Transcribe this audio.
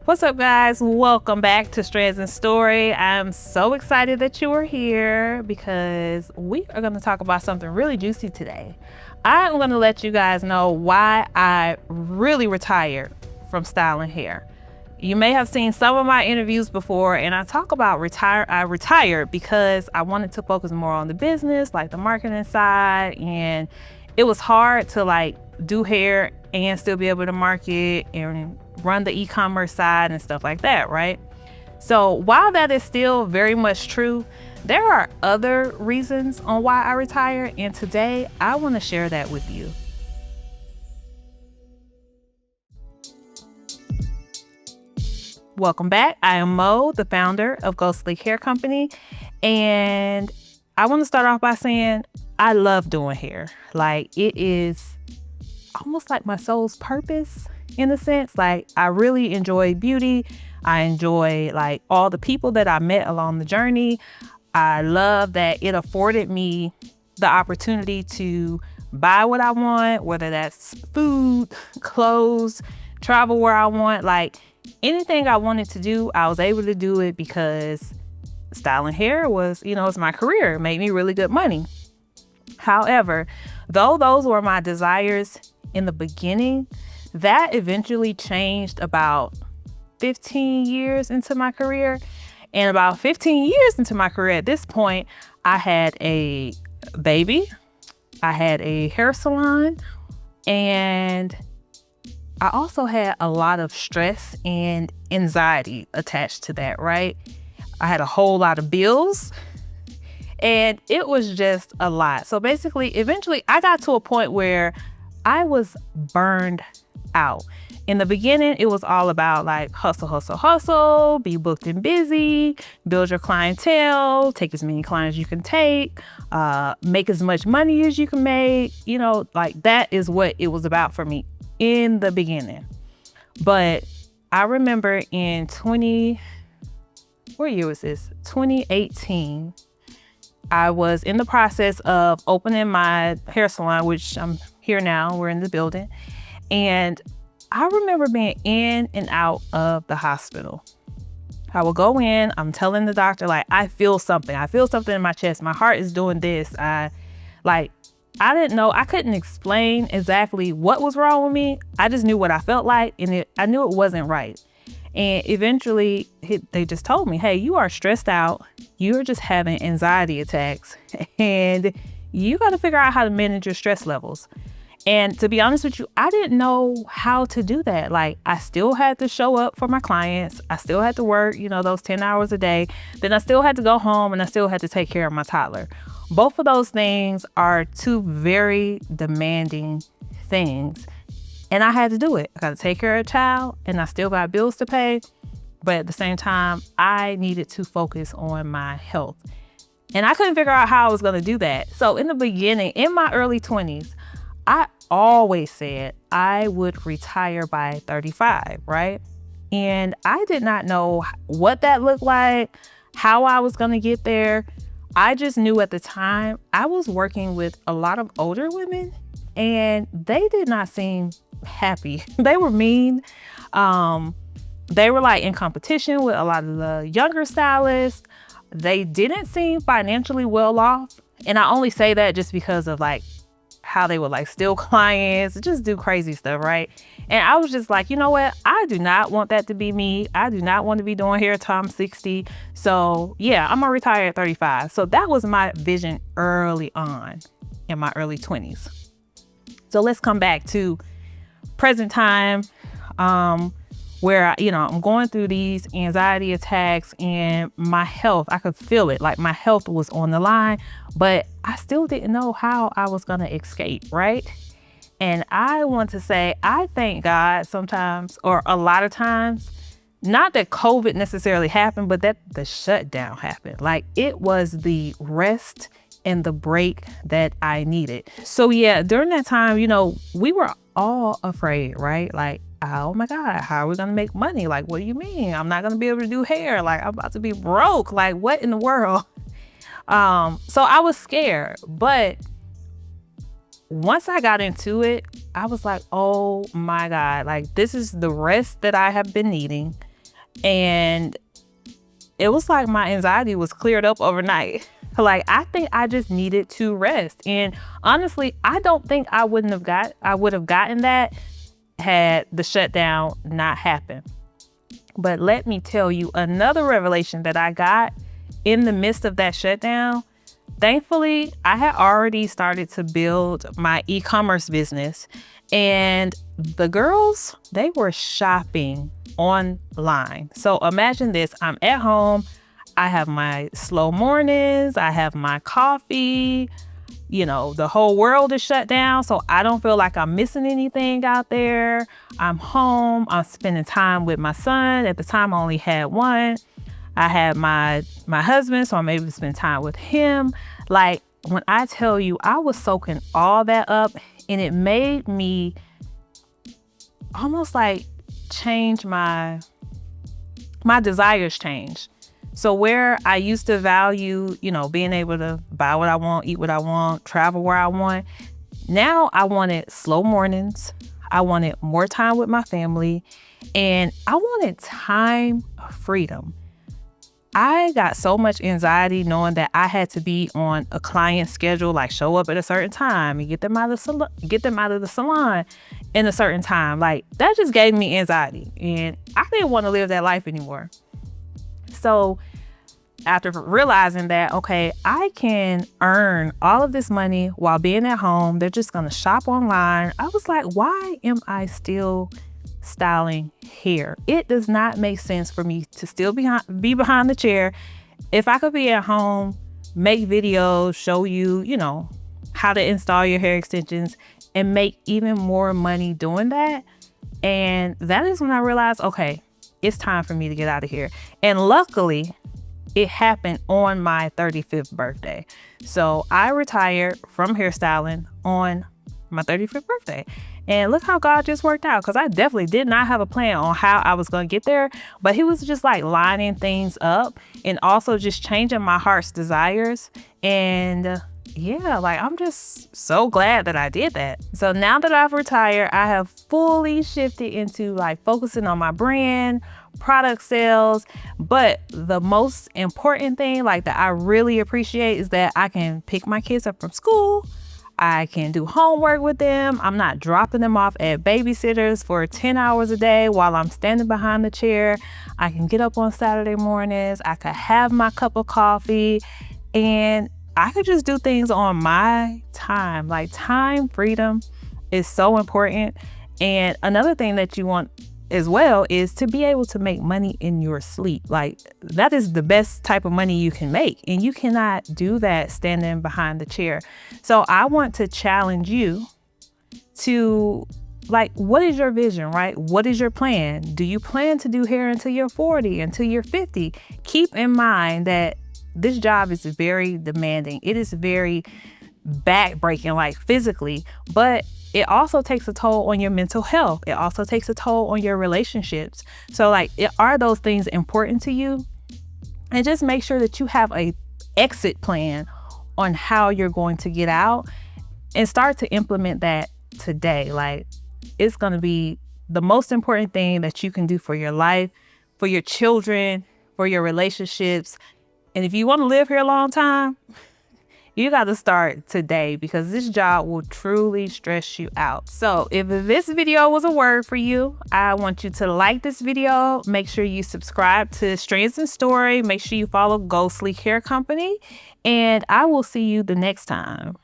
What's up, guys? Welcome back to Strands Story. I'm so excited that you are here because we are going to talk about something really juicy today. I'm going to let you guys know why I really retired from styling hair. You may have seen some of my interviews before, and I talk about I retired because I wanted to focus more on the business, like the marketing side, and it was hard to do hair and still be able to market and run the e-commerce side and stuff like that, right? So while that is still very much true, there are other reasons on why I retired, and today I want to share that with you. Welcome back. I am Mo, the founder of Ghostly Hair Company, and I want to start off by saying I love doing hair. It is almost like my soul's purpose in a sense. I really enjoy beauty. I enjoy all the people that I met along the journey. I love that it afforded me the opportunity to buy what I want, whether that's food, clothes, travel where I want. Anything I wanted to do, I was able to do it because styling hair was, it's my career. It made me really good money. However, though those were my desires in the beginning, that eventually changed about 15 years into my career. And about 15 years into my career at this point, I had a baby, I had a hair salon, and I also had a lot of stress and anxiety attached to that, right? I had a whole lot of bills, and it was just a lot. So basically, eventually, I got to a point where I was burned out. In the beginning, it was all about hustle, hustle, hustle, be booked and busy, build your clientele, take as many clients you can take, make as much money as you can make. That is what it was about for me in the beginning. But I remember in 2018, I was in the process of opening my hair salon, which I'm here now, we're in the building. And I remember being in and out of the hospital. I would go in, I'm telling the doctor, I feel something. I feel something in my chest. My heart is doing this. I didn't know, I couldn't explain exactly what was wrong with me. I just knew what I felt like, and I knew it wasn't right. And eventually they just told me, hey, you are stressed out. You're just having anxiety attacks, and you got to figure out how to manage your stress levels. And to be honest with you, I didn't know how to do that. I still had to show up for my clients. I still had to work, those 10 hours a day. Then I still had to go home, and I still had to take care of my toddler. Both of those things are two very demanding things. And I had to do it. I got to take care of a child, and I still got bills to pay. But at the same time, I needed to focus on my health. And I couldn't figure out how I was going to do that. So in the beginning, in my early 20s, I always said I would retire by 35, right? And I did not know what that looked like, how I was going to get there. I just knew at the time I was working with a lot of older women, and they did not seem happy. They were mean. They were in competition with a lot of the younger stylists. They didn't seem financially well off. And I only say that just because of how they would steal clients, just do crazy stuff, right? And I was just you know what? I do not want that to be me. I do not want to be doing hair till I'm 60. So yeah, I'm gonna retire at 35. So that was my vision early on in my early 20s. So let's come back to present time, where I'm going through these anxiety attacks, and my health, I could feel it. My health was on the line, but I still didn't know how I was going to escape, right? And I want to say, I thank God sometimes, or a lot of times, not that COVID necessarily happened, but that the shutdown happened. It was the rest and the break that I needed. So yeah, during that time, we were all afraid, right? Oh my God, how are we going to make money? What do you mean? I'm not going to be able to do hair. I'm about to be broke. What in the world? So I was scared, but once I got into it, I was oh my God, this is the rest that I have been needing. And it was like my anxiety was cleared up overnight. Like, I think I just needed to rest. And honestly, I don't think I would have gotten that had the shutdown not happened. But let me tell you another revelation that I got in the midst of that shutdown. Thankfully, I had already started to build my e-commerce business, and the girls, they were shopping online. So imagine this, I'm at home, I have my slow mornings, I have my coffee, the whole world is shut down. So I don't feel like I'm missing anything out there. I'm home, I'm spending time with my son. At the time, I only had one. I had my husband, so I'm able to spend time with him. Like, when I tell you, I was soaking all that up, and it made me almost like change my desires change. So where I used to value, being able to buy what I want, eat what I want, travel where I want, now I wanted slow mornings. I wanted more time with my family, and I wanted time freedom. I got so much anxiety knowing that I had to be on a client schedule, like show up at a certain time and get them out of the salon in a certain time. Like, that just gave me anxiety, and I didn't want to live that life anymore. So after realizing that, okay, I can earn all of this money while being at home, they're just going to shop online. I was like, why am I still styling hair? It does not make sense for me to still be behind the chair. If I could be at home, make videos, show you, how to install your hair extensions and make even more money doing that. And that is when I realized, okay, it's time for me to get out of here. And luckily, it happened on my 35th birthday. So I retired from hairstyling on my 35th birthday. And look how God just worked out, because I definitely did not have a plan on how I was going to get there. But he was just like lining things up and also just changing my heart's desires. And I'm just so glad that I did that. So now that I've retired, I have fully shifted into like focusing on my brand, product sales. But the most important thing, like, that I really appreciate is that I can pick my kids up from school. I can do homework with them. I'm not dropping them off at babysitters for 10 hours a day while I'm standing behind the chair. I can get up on Saturday mornings. I could have my cup of coffee, and I could just do things on my time. Like, time freedom is so important. And another thing that you want as well is to be able to make money in your sleep. Like, that is the best type of money you can make, and you cannot do that standing behind the chair. So I want to challenge you to, like, what is your vision, right? What is your plan? Do you plan to do hair until you're 40, until you're 50? Keep in mind that this job is very demanding. It is very backbreaking, like physically, but it also takes a toll on your mental health. It also takes a toll on your relationships. So, like, are those things important to you? And just make sure that you have a exit plan on how you're going to get out, and start to implement that today. Like, it's going to be the most important thing that you can do for your life, for your children, for your relationships. And if you want to live here a long time, you got to start today, because this job will truly stress you out. So if this video was a word for you, I want you to like this video. Make sure you subscribe to Strands Story. Make sure you follow Go Sleek Hair Company. And I will see you the next time.